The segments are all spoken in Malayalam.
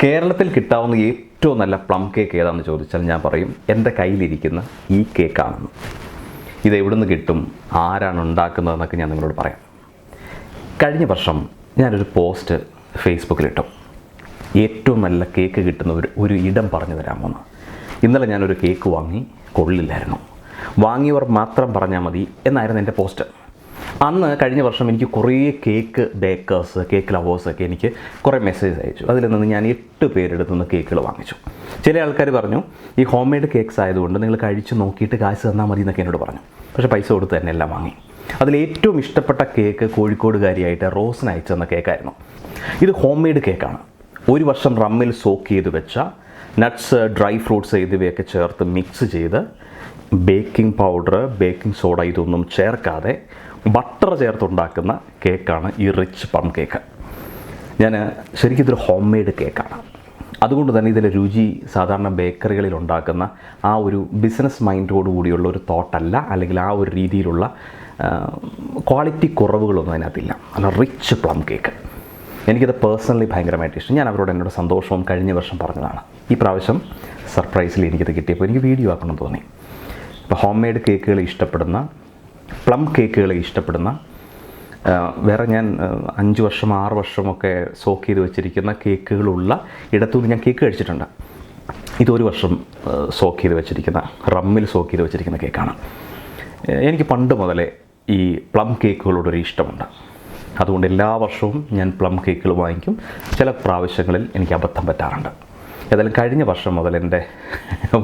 കേരളത്തിൽ കിട്ടാവുന്ന ഏറ്റവും നല്ല പ്ലം കേക്ക് ഏതാണെന്ന് ചോദിച്ചാൽ ഞാൻ പറയും എൻ്റെ കയ്യിലിരിക്കുന്ന ഈ കേക്കാണെന്ന്. ഇത് എവിടെ നിന്ന് കിട്ടും, ആരാണ് ഉണ്ടാക്കുന്നതെന്നൊക്കെ ഞാൻ നിങ്ങളോട് പറയാം. കഴിഞ്ഞ വർഷം ഞാനൊരു പോസ്റ്റ് ഫേസ്ബുക്കിലിട്ടു. ഏറ്റവും നല്ല കേക്ക് കിട്ടുന്ന ഒരു ഇടം പറഞ്ഞു തരാമെന്ന്. ഇന്നലെ ഞാനൊരു കേക്ക് വാങ്ങി, കൊള്ളില്ലായിരുന്നു. വാങ്ങിയവർ മാത്രം പറഞ്ഞാൽ മതി എന്നായിരുന്നു എൻ്റെ പോസ്റ്റ്. അന്ന് കഴിഞ്ഞ വർഷം എനിക്ക് കുറേ കേക്ക് ബേക്കേഴ്സ്, കേക്ക് ലവേഴ്സൊക്കെ എനിക്ക് കുറേ മെസ്സേജ് അയച്ചു. അതിൽ നിന്ന് ഞാൻ 8 പേരെടുത്തു നിന്ന് കേക്കുകൾ വാങ്ങിച്ചു. ചില ആൾക്കാർ പറഞ്ഞു ഈ ഹോം മെയ്ഡ് കേക്ക്സ് ആയതുകൊണ്ട് നിങ്ങൾ കഴിച്ച് നോക്കിയിട്ട് കാശ് തന്നാൽ മതി എന്നൊക്കെ എന്നോട് പറഞ്ഞു. പക്ഷേ പൈസ കൊടുത്ത് തന്നെ എല്ലാം വാങ്ങി. അതിലേറ്റവും ഇഷ്ടപ്പെട്ട കേക്ക് കോഴിക്കോടുകാരിയായിട്ട് റോസിന് അയച്ചു തന്ന കേക്കായിരുന്നു. ഇത് ഹോം മെയ്ഡ് കേക്കാണ്. 1 വർഷം റമ്മിൽ സോക്ക് ചെയ്ത് വെച്ച നട്ട്സ്, ഡ്രൈ ഫ്രൂട്ട്സ് എന്നിവയൊക്കെ ചേർത്ത് മിക്സ് ചെയ്ത് ബേക്കിംഗ് പൗഡർ, ബേക്കിംഗ് സോഡ ഇതൊന്നും ചേർക്കാതെ ബട്ടർ ചേർത്തുണ്ടാക്കുന്ന കേക്കാണ് ഈ റിച്ച് പ്ലം കേക്ക്. ശരിക്കും ഇതൊരു ഹോം മെയ്ഡ് കേക്കാണ്. അതുകൊണ്ട് തന്നെ ഇതിലെ രുചി സാധാരണ ബേക്കറികളിൽ ഉണ്ടാക്കുന്ന ആ ഒരു ബിസിനസ് മൈൻഡോട് കൂടിയുള്ള ഒരു തോട്ടല്ല, അല്ലെങ്കിൽ ആ ഒരു രീതിയിലുള്ള ക്വാളിറ്റി കുറവുകളൊന്നും അതിനകത്തില്ല. അല്ല, റിച്ച് പ്ലം കേക്ക് എനിക്കത് പേഴ്സണലി ഭയങ്കരമായിട്ട് ഇഷ്ടം. ഞാൻ അവരോട് എന്നോട് സന്തോഷവും കഴിഞ്ഞ വർഷം പറഞ്ഞതാണ്. ഈ പ്രാവശ്യം സർപ്രൈസിൽ എനിക്കത് കിട്ടിയപ്പോൾ എനിക്ക് വീഡിയോ ആക്കണമെന്ന് തോന്നി. അപ്പോൾ ഹോം മെയ്ഡ് കേക്കുകൾ ഇഷ്ടപ്പെടുന്ന, പ്ലം കേക്കുകളെ ഇഷ്ടപ്പെടുന്ന, വേറെ ഞാൻ 5 വർഷം 6 വർഷമൊക്കെ സോക്ക് ചെയ്ത് വെച്ചിരിക്കുന്ന കേക്കുകളുള്ള ഇടത്തുനിന്ന് ഞാൻ കേക്ക് കഴിച്ചിട്ടുണ്ട്. ഇത് 1 വർഷം സോക്ക് ചെയ്ത് വെച്ചിരിക്കുന്ന, റമ്മിൽ സോക്ക് ചെയ്ത് വെച്ചിരിക്കുന്ന കേക്കാണ്. എനിക്ക് പണ്ട് മുതലേ ഈ പ്ലം കേക്കുകളോടൊരു ഇഷ്ടമുണ്ട്. അതുകൊണ്ട് എല്ലാ വർഷവും ഞാൻ പ്ലം കേക്കുകൾ വാങ്ങിക്കും. ചില പ്രാവശ്യങ്ങളിൽ എനിക്ക് അബദ്ധം പറ്റാറുണ്ട്. ഏതായാലും കഴിഞ്ഞ വർഷം മുതൽ എൻ്റെ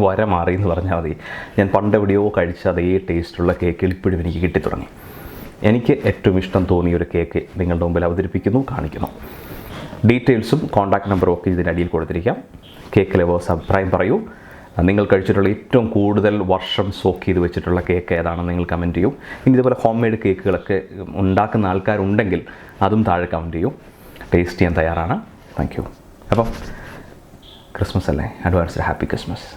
വര മാറി എന്ന് പറഞ്ഞാൽ മതി. ഞാൻ പണ്ട് എവിടെയോ കഴിച്ച അതേ ടേസ്റ്റുള്ള കേക്കുകൾ ഇപ്പോഴും എനിക്ക് കിട്ടിത്തുടങ്ങി. എനിക്ക് ഏറ്റവും ഇഷ്ടം തോന്നിയൊരു കേക്ക് നിങ്ങളുടെ മുമ്പിൽ അവതരിപ്പിക്കുന്നു, കാണിക്കുന്നു. ഡീറ്റെയിൽസും കോൺടാക്റ്റ് നമ്പറും ഒക്കെ ഇതിനടിയിൽ കൊടുത്തിരിക്കാം. കേക്ക് ലവേഴ്സ് അഭിപ്രായം പറയൂ. നിങ്ങൾ കഴിച്ചിട്ടുള്ള ഏറ്റവും കൂടുതൽ വർഷം സോക്ക് ചെയ്ത് വെച്ചിട്ടുള്ള കേക്ക് ഏതാണെന്ന് നിങ്ങൾ കമൻറ്റ് ചെയ്യൂ. ഇനി ഇതുപോലെ ഹോം മെയ്ഡ് കേക്കുകളൊക്കെ ഉണ്ടാക്കുന്ന ആൾക്കാരുണ്ടെങ്കിൽ അതും താഴെ കമൻറ്റ് ചെയ്യൂ. ടേസ്റ്റ് ചെയ്യാൻ തയ്യാറാണ്. Thank you. അപ്പം ക്രിസ്മസ് അല്ലേ, അഡ്വാൻസ്ഡ് ഹാപ്പി ക്രിസ്മസ്.